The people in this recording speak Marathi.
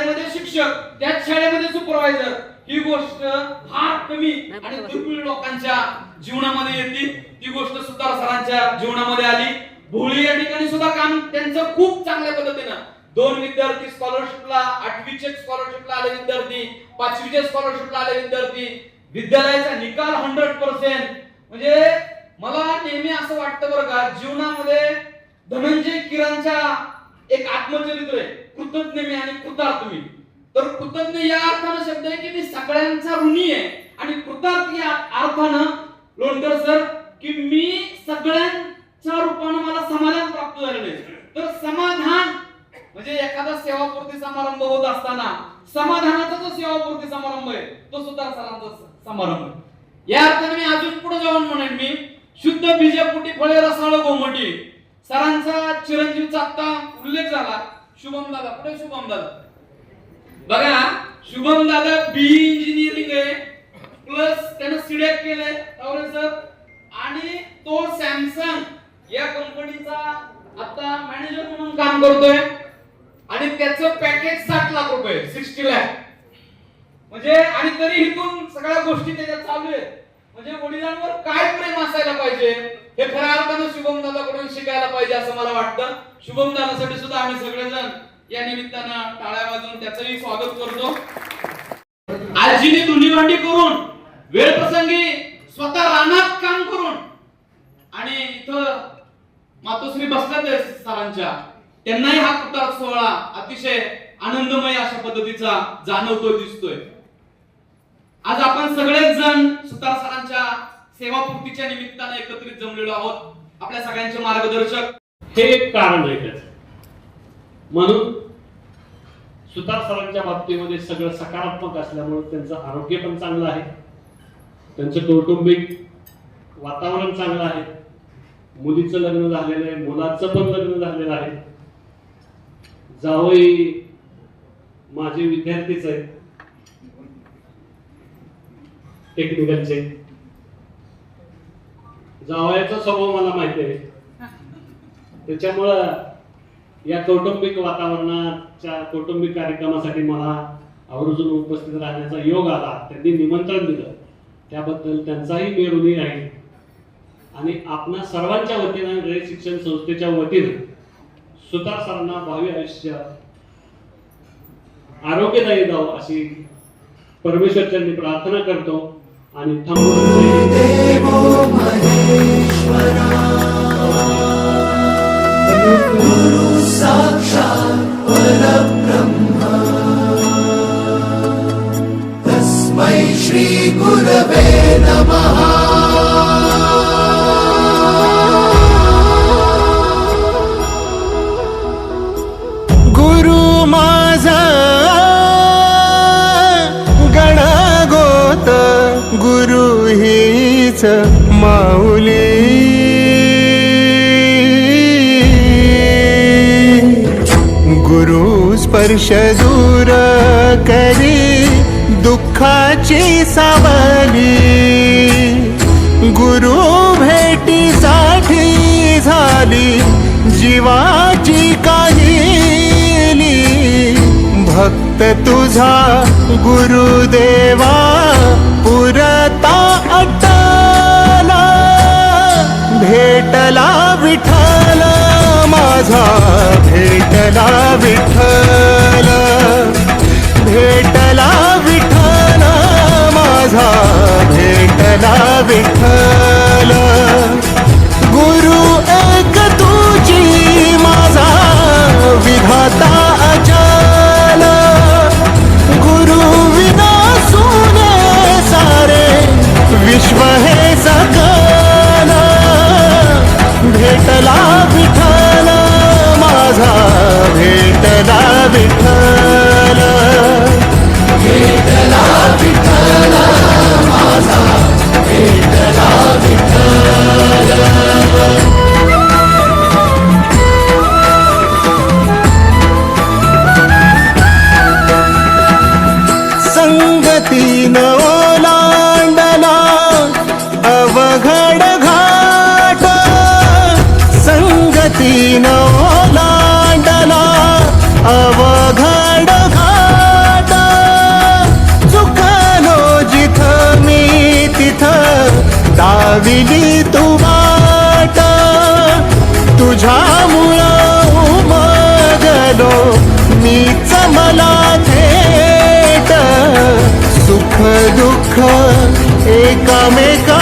शाळेमध्ये शिक्षक, त्याच शाळेमध्ये सुपरवायझर, ही गोष्ट फार कमी आणि दुर्मिळ लोकांच्या जीवनामध्ये येते. ती गोष्ट सुतार सरांच्या जीवनामध्ये आली. भोळी या ठिकाणी सुद्धा काम त्यांचं खूप चांगल्या पद्धतीनं. 2 विद्यार्थी स्कॉलरशिपला, 8वीचे स्कॉलरशिपला आले विद्यार्थी, 5वीचे स्कॉलरशिपला आले विद्यार्थी, विद्यालयाचा निकाल 100%. म्हणजे मला नेहमी असं वाटतं बरं का, जीवनामध्ये धनंजय किरणच्या एक आत्मचरित्र आहे, कृतज्ञ मी आणि कृतार्थ मी. तर कृतज्ञ या अर्थानं शब्द आहे की मी सगळ्यांचा ऋणी आहे, आणि कृतार्थ या अर्थानं लोणकर सर की मी सगळ्यांच्या रूपानं मला समाधान प्राप्त झालेलं आहे. तर समाधान म्हणजे एखादा सेवापूर्ती समारंभ होत असताना समाधानाचा जो सेवापूर्ती समारंभ आहे तो सुद्धा सरांचा समारंभ आहे. या अर्थाने मी अजून पुढे जाऊन म्हणेन मी, शुद्ध बीजपुटी फळे रसाळ गोमटी. सरांचा चिरंजीवचा आता उल्लेख झाला, शुभम दादा. पुढे शुभम दादा बघा, शुभम दादा बी इंजिनिअरिंग आहे, प्लस त्यानं सीडेक केलंय सर, आणि तो सॅमसंग या कंपनीचा आता मॅनेजर म्हणून काम करतोय, आणि त्याचं पॅकेज 60 लाख रुपये, 60 लाख. म्हणजे आणि तरी इथून सगळ्या गोष्टी त्याच्यात चालू आहेत. म्हणजे वडिलांवर काय प्रेम असायला पाहिजे हे खऱ्या अर्थानं शुभम दादाकडून शिकायला पाहिजे असं मला वाटतं. शुभम दादासाठी सुद्धा आम्ही सगळेजण या निमित्तानं टाळ्या वाजवून त्याचंही स्वागत करतो. आजीने धुनी भांडी करून, वेळ प्रसंगी स्वतः रानात काम करून, आणि इथं मातोश्री बसल्यात सरांच्या, त्यांनाही हा कृतार्थ सोहळा अतिशय आनंदमय अशा पद्धतीचा जाणवतोय, दिसतोय. आज आपण सगळेच जण सुतार सरांच्या सेवापूर्तीच्या निमित्ताने एकत्रित जमलेलो आहोत. आपल्या सगळ्यांचे मार्गदर्शक हे एक कारण आहे त्याचं. म्हणून सुतार सरांच्या बाबतीमध्ये सगळं सकारात्मक असल्यामुळे त्यांचं आरोग्य पण चांगलं आहे, त्यांचं कौटुंबिक वातावरण चांगलं आहे, मुलीचं लग्न झालेलं आहे, मुलाचं पण लग्न झालेलं आहे, जावई माझे विद्यार्थीच आहेत टेक्निकलचे. जावयाचा स्वभाव मला माहिती आहे, त्याच्यामुळं या कौटुंबिक वातावरणाच्या कौटुंबिक कार्यक्रमासाठी मला आवर्जून उपस्थित राहण्याचा योग आला. त्यांनी निमंत्रण दिलं, त्याबद्दल त्यांचाही मी ऋणी आहे. आणि आपणा सर्वांच्या वतीनं रयत शिक्षण संस्थेच्या वतीनं सुतार सरांना भावी आयुष्य आरोग्यदायी जावं अशी परमेश्वरचरणी प्रार्थना करतो. आणि साक्षात् परब्रह्म तस्मै श्री गुरवे नमः. गुरु माझा गणगोत, गुरु हीच माऊली. गुरु स्पर्श दूर करी दुःखाची सावली. गुरु भेटीसाठी झाली जीवाची काहिली. भक्त तुझा गुरुदेवा पुरता अटला. भेटला विठ्ठल माझा, भेटला विठ्ठल, भेटला विठ्ठल माझा, भेटला विठ्ठल. गुरु एक तुझी माझा विधाता अचल. गुरु विना सुने सारे विश्व हे सकल. भेटला विठ्ठल माझा, भेटला विठ्ठल, भेटला विठ्ठल माझा, भेटला विठ्ठल. संगतीन ओलांडला अवघड घाट. संगतीन ओलांडला अवघड लाविली तू वाट, तुझ्यामुळं उमगलो मीच मला थेट, सुख दुःख एकमेका